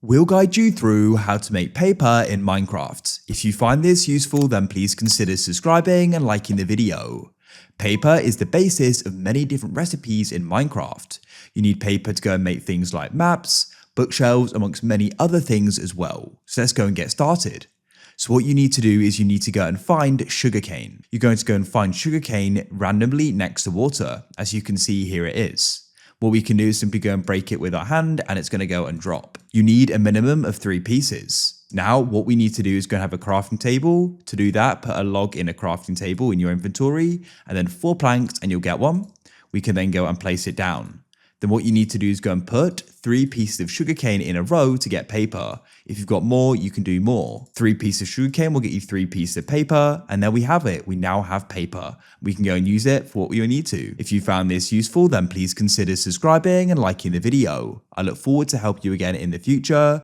We'll guide you through how to make paper in Minecraft. If you find this useful, then please consider subscribing and liking the video. Paper is the basis of many different recipes in Minecraft. You need paper to go and make things like maps, bookshelves, amongst many other things as well. So let's go and get started. So what you need to do is you need to go and find sugarcane. You're going to go and find sugarcane randomly next to water. As you can see, here it is. What we can do is simply go and break it with our hand and it's going to go and drop. You need a minimum of 3 pieces. Now, what we need to do is go and have a crafting table. To do that, put a log in a crafting table in your inventory and then 4 planks and you'll get one. We can then go and place it down. Then what you need to do is go and put 3 pieces of sugarcane in a row to get paper. If you've got more, you can do more. 3 pieces of sugarcane will get you 3 pieces of paper, and there we have it. We now have paper. We can go and use it for what we need to. If you found this useful, then please consider subscribing and liking the video. I look forward to help you again in the future.